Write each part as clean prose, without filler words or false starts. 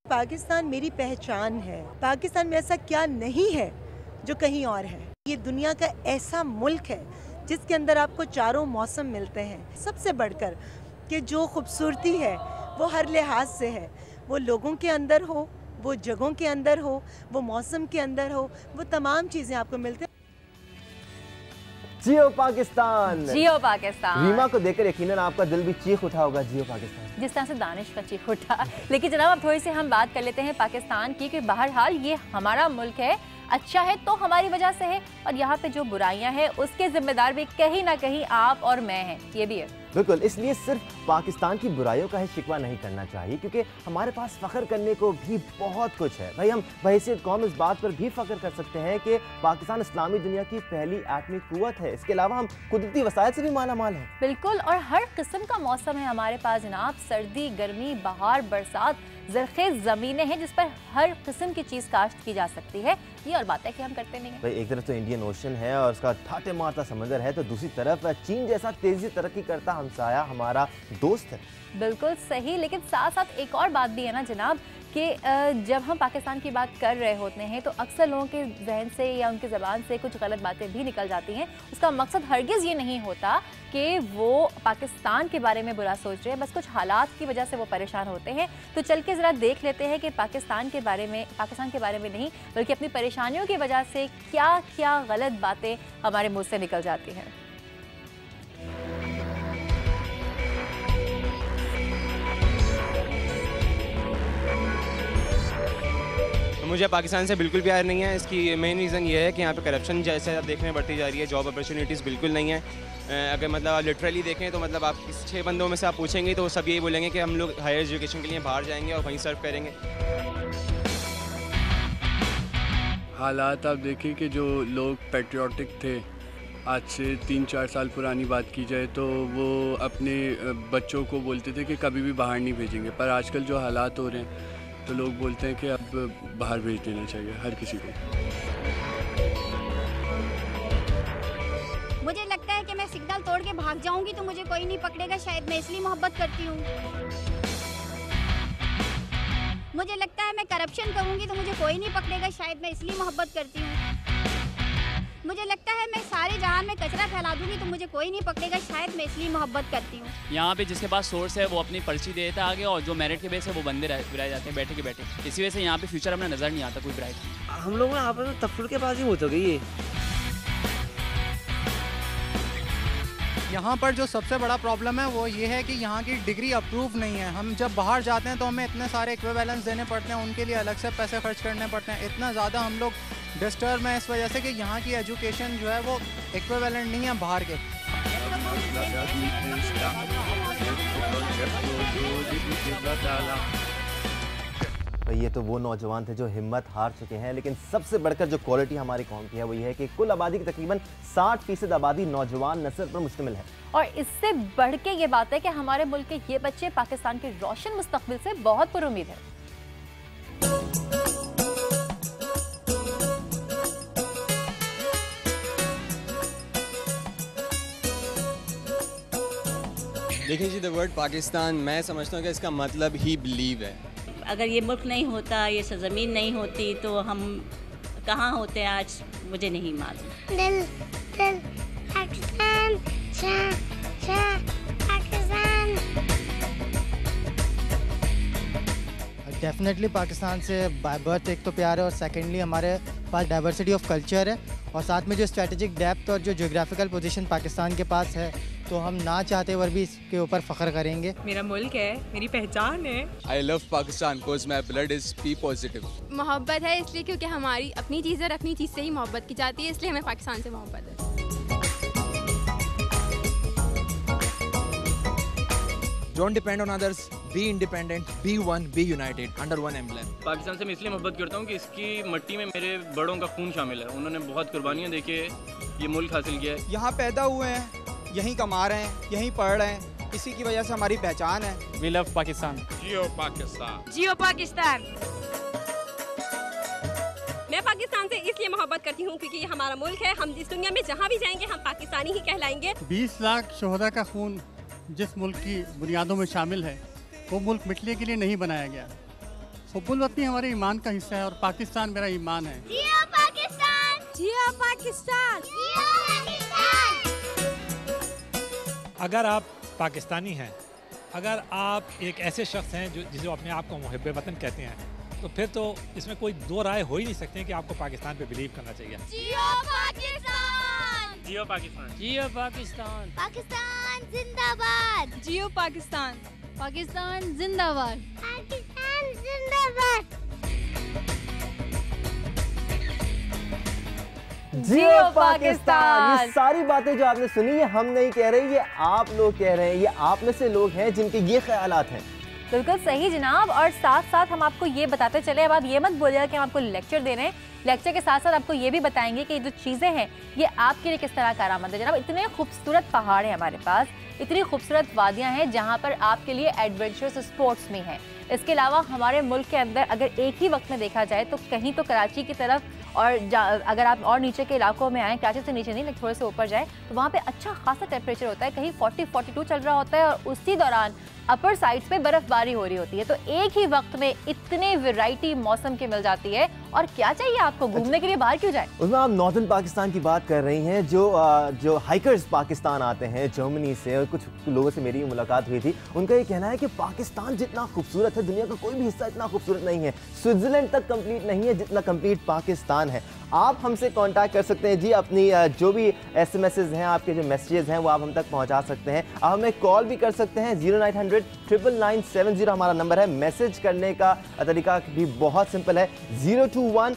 पाकिस्तान मेरी पहचान है। पाकिस्तान में ऐसा क्या नहीं है जो कहीं और है। ये दुनिया का ऐसा मुल्क है जिसके अंदर आपको चारों मौसम मिलते हैं। सबसे बढ़कर कि जो खूबसूरती है वो हर लिहाज से है, वो लोगों के अंदर हो, वो जगहों के अंदर हो, वो मौसम के अंदर हो, वो तमाम चीज़ें आपको मिलते हैं। जियो पाकिस्तान, जियो पाकिस्तान। रीमा को देखकर यकीनन आपका दिल भी चीख उठा होगा, जियो पाकिस्तान, जिस तरह से दानिश का चीख उठा। लेकिन जनाब अब थोड़ी सी हम बात कर लेते हैं पाकिस्तान की कि बहरहाल ये हमारा मुल्क है, अच्छा है तो हमारी वजह से है, और यहाँ पे जो बुराइयां हैं उसके जिम्मेदार भी कहीं ना कहीं आप और मैं हैं, ये भी है। बिल्कुल, इसलिए सिर्फ पाकिस्तान की बुराइयों का ही शिकवा नहीं करना चाहिए, क्योंकि हमारे पास फख्र करने को भी बहुत कुछ है। भाई हम बहैसियत कौम इस बात पर भी फख्र कर सकते हैं कि पाकिस्तान इस्लामी दुनिया की पहली एटमी कुव्वत है। इसके अलावा हम कुदरती वसाइल से भी माला माल हैं। बिल्कुल, और हर किस्म का मौसम है हमारे पास जनाब। सर्दी, गर्मी, बहार, बरसात, ज़रख़ेज़ ज़मीनें हैं जिस पर हर किस्म की चीज़ काश्त की जा सकती है। ये और बात है कि हम करते नहीं हैं। भाई एक तरफ तो इंडियन ओशन है और उसका ठाटे मारता समंदर है, तो दूसरी तरफ चीन जैसा तेजी से तरक्की करता हमसाया हमारा दोस्त है। बिल्कुल सही, लेकिन साथ साथ एक और बात भी है ना जनाब कि जब हम पाकिस्तान की बात कर रहे होते हैं तो अक्सर लोगों के जहन से या उनकी ज़बान से कुछ गलत बातें भी निकल जाती हैं। उसका मकसद हरगिज़ ये नहीं होता कि वो पाकिस्तान के बारे में बुरा सोच रहे हैं, बस कुछ हालात की वजह से वो परेशान होते हैं। तो चल के ज़रा देख लेते हैं कि पाकिस्तान के बारे में नहीं बल्कि अपनी परेशानियों की वजह से क्या क्या गलत बातें हमारे मुँह से निकल जाती हैं। मुझे पाकिस्तान से बिल्कुल प्यार नहीं है। इसकी मेन रीज़न ये है कि यहाँ पे करप्शन जैसे आप देखने बढ़ती जा रही है, जॉब अपॉर्चुनिटीज़ बिल्कुल नहीं है। अगर मतलब लिटरली देखें तो मतलब आप 6 बंदों में से आप पूछेंगे तो सब यही बोलेंगे कि हम लोग हायर एजुकेशन के लिए बाहर जाएंगे और वहीं सर्व करेंगे। हालात आप देखें कि जो लोग पेट्रियाटिक थे, आज से 3-4 साल पुरानी बात की जाए तो वो अपने बच्चों को बोलते थे कि कभी भी बाहर नहीं भेजेंगे, पर आजकल जो हालात हो रहे हैं तो लोग बोलते हैं कि अब बाहर भेज देना चाहिए हर किसी को। मुझे लगता है कि मैं सिग्नल तोड़ के भाग जाऊंगी तो मुझे कोई नहीं पकड़ेगा, शायद मैं इसलिए मोहब्बत करती हूँ। मुझे लगता है मैं करप्शन करूंगी तो मुझे कोई नहीं पकड़ेगा, शायद मैं इसलिए मोहब्बत करती हूँ। मुझे लगता है मैं सारे जहान में कचरा फैला दूंगी तो मुझे कोई नहीं पकड़ेगा, शायद मैं इसलिए मोहब्बत करती हूँ। यहाँ पे जिसके पास सोर्स है वो अपनी पर्ची देता है आगे, और जो मेरिट के बेस है वो बंदे रह जाते हैं बैठे के बैठे। इसी वजह से यहाँ पे फ्यूचर हमें नज़र नहीं आता कोई ब्राइट। हम लोग यहाँ पे तफर के पास ही हो गई है। यहाँ पर जो सबसे बड़ा प्रॉब्लम है वो ये है कि यहाँ की डिग्री अप्रूव नहीं है। हम जब बाहर जाते हैं तो हमें इतने सारे इक्विवेलेंस देने पड़ते हैं, उनके लिए अलग से पैसे खर्च करने पड़ते हैं। इतना ज़्यादा हम लोग डिस्टर्ब हैं इस वजह से कि यहाँ की एजुकेशन जो है वो इक्विवेलेंट नहीं है बाहर के। भाई ये तो वो नौजवान थे जो हिम्मत हार चुके हैं, लेकिन सबसे बढ़कर जो क्वालिटी हमारी कौम की है वो ये है कि कुल आबादी की तकरीबन 60% आबादी नौजवान नस्ल पर मुश्तमिल है। और इससे बढ़ के ये बात है कि हमारे मुल्क के ये बच्चे पाकिस्तान के रोशन मुस्तकबिल से बहुत पुरुमीद है। देखिए जी, द वर्ड पाकिस्तान मैं समझता हूँ कि इसका मतलब ही बिलीव है। अगर ये मुल्क नहीं होता, ये सरजमीन नहीं होती तो हम कहाँ होते आज मुझे नहीं मालूम। दिल दिल पाकिस्तान, पाकिस्तान। डेफिनेटली पाकिस्तान से बाय बर्थ एक तो प्यार है, और सेकेंडली हमारे पास डाइवर्सिटी ऑफ कल्चर है, और साथ में जो स्ट्रेटेजिक डेप्थ और जो ज्योग्राफिकल पोजीशन पाकिस्तान के पास है तो हम ना चाहते हुए भी इसके ऊपर फ़ख्र करेंगे। मेरा मुल्क है, मेरी पहचान है। I love Pakistan because my blood is P positive। मोहब्बत है इसलिए क्योंकि हमारी अपनी चीज़ और अपनी चीज़ से ही मोहब्बत की जाती है, इसलिए हमें पाकिस्तान से मोहब्बत है। Don't depend on others, be independent, be one, be united under one emblem। Pakistan से मैं इसलिए मोहब्बत करता हूँ कि इसकी मिट्टी में मेरे बड़ों का खून शामिल है। उन्होंने बहुत कुर्बानियाँ दे के ये मुल्क हासिल किया है। यहाँ पैदा हुए हैं, यहीं कमा रहे हैं, यहीं पढ़ रहे हैं, इसी की वजह से हमारी पहचान है। We love Pakistan. जियो पाकिस्तान। जियो पाकिस्तान। मैं पाकिस्तान से इसलिए मोहब्बत करती हूँ क्योंकि ये हमारा मुल्क है। हम इस दुनिया में जहाँ भी जाएंगे हम पाकिस्तानी ही कहलाएंगे। 20 लाख शोहदा का खून जिस मुल्क की बुनियादों में शामिल है वो मुल्क मिटने के लिए नहीं बनाया गया। हुब्बुल वतनी हमारे ईमान का हिस्सा है और पाकिस्तान मेरा ईमान है। जियो पाकिस्तान, जियो पाकिस्तान, जियो पाकिस्तान। अगर आप पाकिस्तानी हैं, अगर आप एक ऐसे शख्स हैं जो जिसे अपने आप को मुहिब्बे वतन कहते हैं, तो फिर तो इसमें कोई दो राय हो ही नहीं सकते कि आपको पाकिस्तान पे बिलीव करना चाहिए। जियो पाकिस्तान, जियो पाकिस्तान, जियो पाकिस्तान, पाकिस्तान जिंदाबाद, जियो पाकिस्तान, पाकिस्तान जिंदाबाद, पाकिस्तान जिंदाबाद। जियो पाकिस्तान। ये सारी बातें जो आपने सुनी ये हम नहीं कह रहे, ये आप लोग कह रहे हैं, ये आप में से लोग हैं जिनके ये ख्यालात हैं। बिल्कुल सही जनाब। और साथ साथ हम आपको ये बताते चले, अब आप ये मत बोलिएगा कि हम आपको लेक्चर दे रहे हैं, लेक्चर के साथ साथ आपको ये भी बताएंगे कि जो चीज़ें हैं ये आपके लिए किस तरह कारआमद है। जनाब इतने खूबसूरत पहाड़ हैं हमारे पास, इतनी खूबसूरत वादियाँ हैं जहाँ पर आपके लिए एडवेंचरस स्पोर्ट्स में है। इसके अलावा हमारे मुल्क के अंदर अगर एक ही वक्त में देखा जाए तो कहीं तो कराची की तरफ और अगर आप और नीचे के इलाकों में आएँ, कराची से नीचे नहीं लेकिन थोड़े से ऊपर जाएँ, तो वहाँ पे अच्छा खासा टेम्परेचर होता है, कहीं 40-42 चल रहा होता है और उसी दौरान अपर साइड्स पे बर्फबारी हो रही होती है। तो एक ही वक्त में इतने वैरायटी मौसम की मिल जाती है और क्या चाहिए आपको, घूमने के लिए बाहर क्यों जाए। उसमें आप नॉर्दर्न पाकिस्तान की बात कर रही हैं, जो हाइकर्स पाकिस्तान आते हैं जर्मनी से, और कुछ लोगों से मेरी मुलाकात हुई थी, उनका ये कहना है कि पाकिस्तान जितना खूबसूरत है दुनिया का कोई भी हिस्सा इतना खूबसूरत नहीं है, स्विट्जरलैंड तक कंप्लीट नहीं है जितना कंप्लीट पाकिस्तान है। आप हमसे कांटेक्ट कर सकते हैं जी, अपनी जो भी एसएमएसेस हैं, आपके जो मैसेजेस हैं वो आप हम तक पहुंचा सकते हैं। आप हमें कॉल भी कर सकते हैं, 0900 99970 हमारा नंबर है। मैसेज करने का तरीका भी बहुत सिंपल है, 021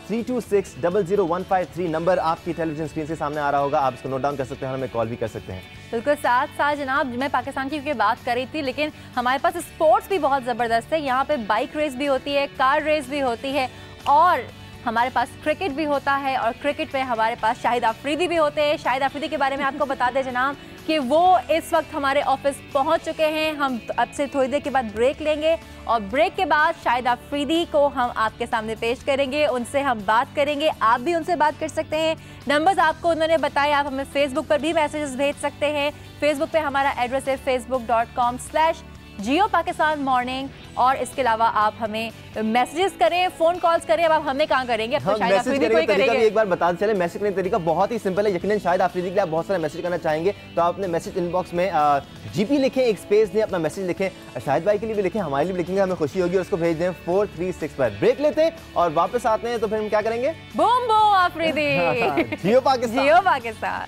326 00153 नंबर आपकी टेलीविजन स्क्रीन के सामने आ रहा होगा, आप इसको नोट डाउन कर सकते हैं, हमें कॉल भी कर सकते हैं। बिल्कुल साथ साथ जनाब, मैं पाकिस्तान की बात कर रही थी लेकिन हमारे पास स्पोर्ट्स भी बहुत ज़बरदस्त है। यहाँ पे बाइक रेस भी होती है, कार रेस भी होती है और हमारे पास क्रिकेट भी होता है और क्रिकेट पे हमारे पास शाहिद आफरीदी भी होते हैं। शाहिद आफरीदी के बारे में आपको बता दें जनाब कि वो इस वक्त हमारे ऑफिस पहुंच चुके हैं। हम अब से थोड़ी देर के बाद ब्रेक लेंगे और ब्रेक के बाद शाहिद आफरीदी को हम आपके सामने पेश करेंगे, उनसे हम बात करेंगे, आप भी उनसे बात कर सकते हैं। नंबर्स आपको उन्होंने बताए, आप हमें फेसबुक पर भी मैसेजेस भेज सकते हैं। फेसबुक पे हमारा एड्रेस है facebook.com/जियो पाकिस्तान मॉर्निंग और इसके अलावा आप हमें मैसेजेस करें, फोन कॉल्स करें। अब आप हमें कहाँ करेंगे, हम मैसेज करने का तरीका भी एक बार बता चले। मैसेज करने का तरीका बहुत ही सिंपल है, यकीनन शाहिद आफरीदी के लिए आप बहुत सारे मैसेज करना चाहेंगे तो आप अपने मैसेज इनबॉक्स में जीपी लिखें, एक स्पेस दें, अपना मैसेज लिखें, शाहिद भाई के लिए भी लिखें, हमारे लिए भी लिखेंगे, हमें खुशी होगी और उसको भेज दें 436 पर। ब्रेक लेते हैं और वापस आते हैं तो फिर हम क्या करेंगे, बूम बूम आफरीदी। जियो पाकिस्तान, जियो पाकिस्तान।